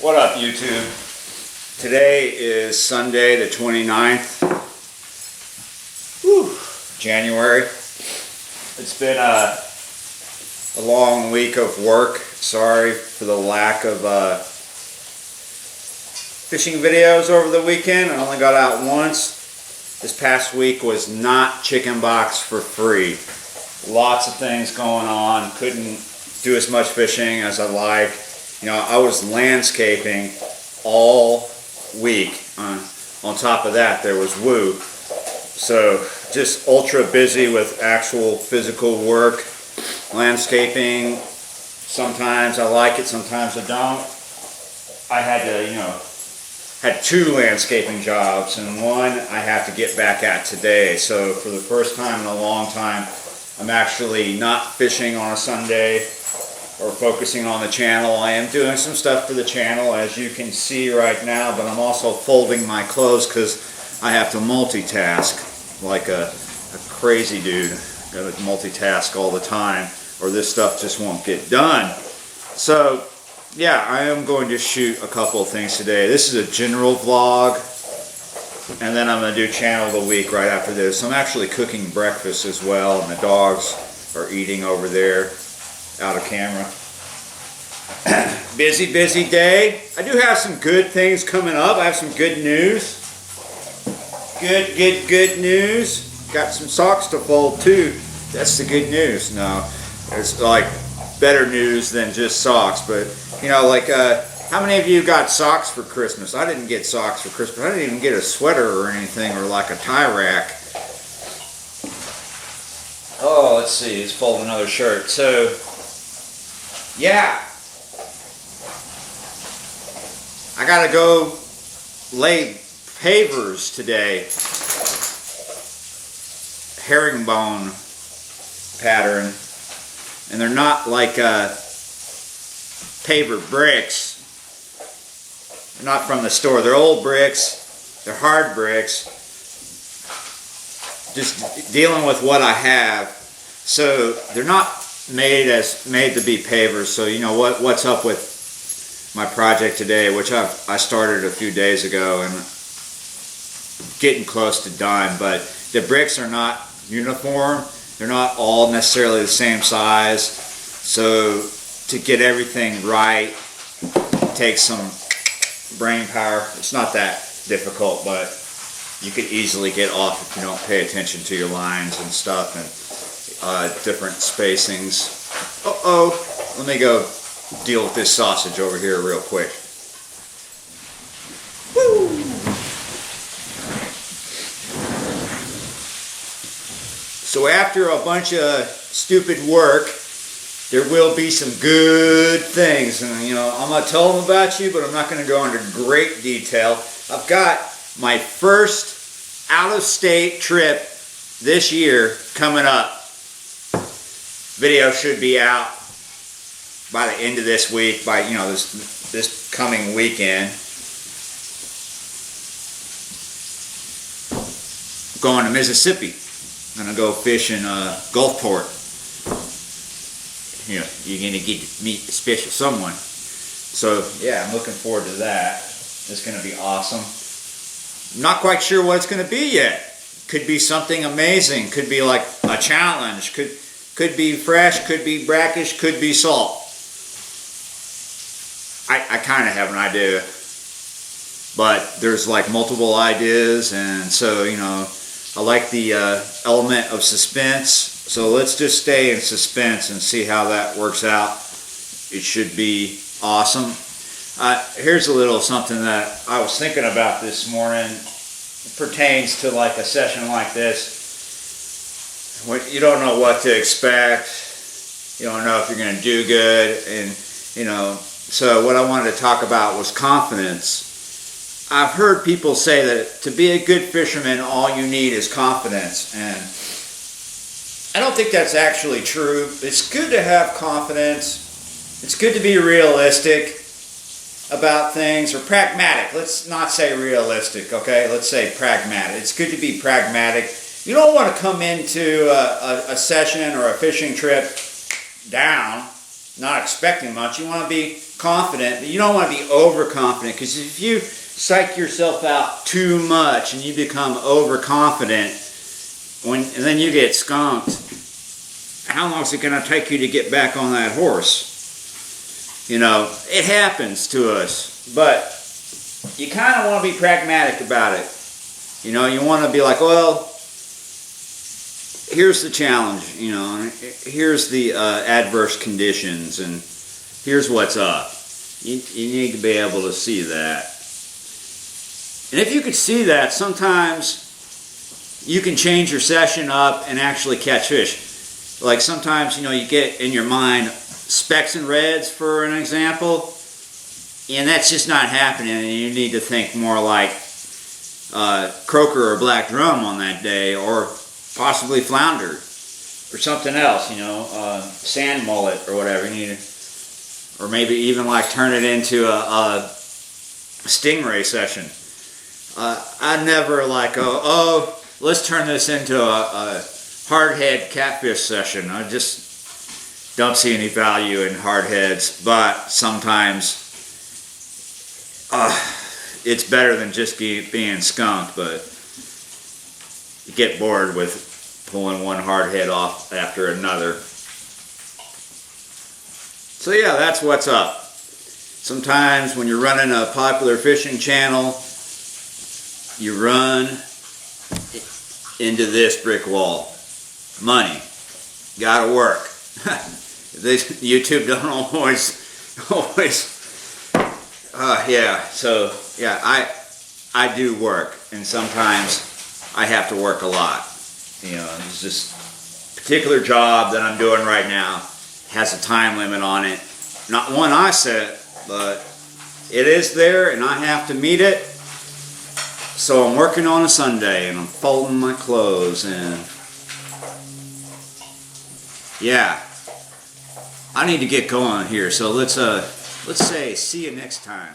What up, YouTube? Today is Sunday the 29th, January. It's been a long week of work. Sorry for the lack of fishing videos over the weekend. I only got out once. This past week was not chicken box for free. Lots of things going on. Couldn't do as much fishing as I like. You know, I was landscaping all week. On top of that, there was woo. So just ultra busy with actual physical work. Landscaping, sometimes I like it, sometimes I don't. I had to, had 2 landscaping jobs, and one I have to get back at today. So for the first time in a long time, I'm actually not fishing on a Sunday or focusing on the channel. I am doing some stuff for the channel, as you can see right now, but I'm also folding my clothes because I have to multitask like a crazy dude. Got to multitask all the time, or this stuff just won't get done. So yeah, I am going to shoot a couple of things today. This is a general vlog, and then I'm going to do channel of the week right after this. I'm actually cooking breakfast as well, and the dogs are eating over there out of camera. Busy day. I do have some good things coming up. I have some good news. Good news. Got some socks to fold too. That's the good news. No, it's like better news than just socks, but how many of you got socks for Christmas? I didn't get socks for Christmas. I didn't even get a sweater or anything, or like a tie rack. Oh, let's see. Let's fold another shirt. So, yeah. I gotta go lay pavers today. Herringbone pattern. And they're not like paver bricks. They're not from the store. They're old bricks. They're hard bricks. Just dealing with what I have. So they're not made to be pavers. So you know what's up with my project today, which I started a few days ago and getting close to done. But the bricks are not uniform. They're not all necessarily the same size. So to get everything right takes some brain power. It's not that difficult, but you could easily get off if you don't pay attention to your lines and stuff and different spacings. Let me go deal with this sausage over here real quick. Woo! So after a bunch of stupid work, there will be some good things, and I'm going to tell them about you, but I'm not going to go into great detail. I've got my first out-of-state trip this year coming up. Video should be out by the end of this week, by this coming weekend. Going to Mississippi. I'm going to go fish in Gulfport. You're going to get to meet a special someone. So yeah, I'm looking forward to that. It's going to be awesome. I'm not quite sure what it's going to be yet. Could be something amazing. Could be like a challenge. Could be fresh. Could be brackish. Could be salt. I kind of have an idea. But there's like multiple ideas, and so I like the element of suspense. So let's just stay in suspense and see how that works out. It should be awesome. Here's a little something that I was thinking about this morning. It pertains to like a session like this. You don't know what to expect. You don't know if you're going to do good. And, so what I wanted to talk about was confidence. I've heard people say that to be a good fisherman, all you need is confidence. And I don't think that's actually true. It's good to have confidence. It's good to be realistic about things, or pragmatic. Let's not say realistic, okay? Let's say pragmatic. It's good to be pragmatic. You don't want to come into a session or a fishing trip down. not expecting much. You want to be confident, but you don't want to be overconfident, because if you psych yourself out too much and you become overconfident, and then you get skunked, how long is it going to take you to get back on that horse? You know, it happens to us, but you kind of want to be pragmatic about it. You know, you want to be like, well, here's the challenge, you know, here's the adverse conditions, and here's what's up. You need to be able to see that. And if you could see that, sometimes you can change your session up and actually catch fish. Like sometimes, you know, you get in your mind specks and reds, for an example, and that's just not happening, and you need to think more like croaker or black drum on that day, or possibly flounder, or something else, you know, sand mullet or whatever. You need to, or maybe even like turn it into a stingray session. I never like, oh, let's turn this into a hardhead catfish session. I just don't see any value in hardheads, but sometimes it's better than just being skunked, but you get bored with pulling one hardhead off after another. So yeah, that's what's up. Sometimes when you're running a popular fishing channel, you run into this brick wall. Money. Gotta work. YouTube don't always, yeah, so, yeah, I do work, and sometimes I have to work a lot. You know, there's this particular job that I'm doing right now has a time limit on it. Not one I set, but it is there, and I have to meet it. So I'm working on a Sunday, and I'm folding my clothes, and yeah, I need to get going here. So let's say see you next time.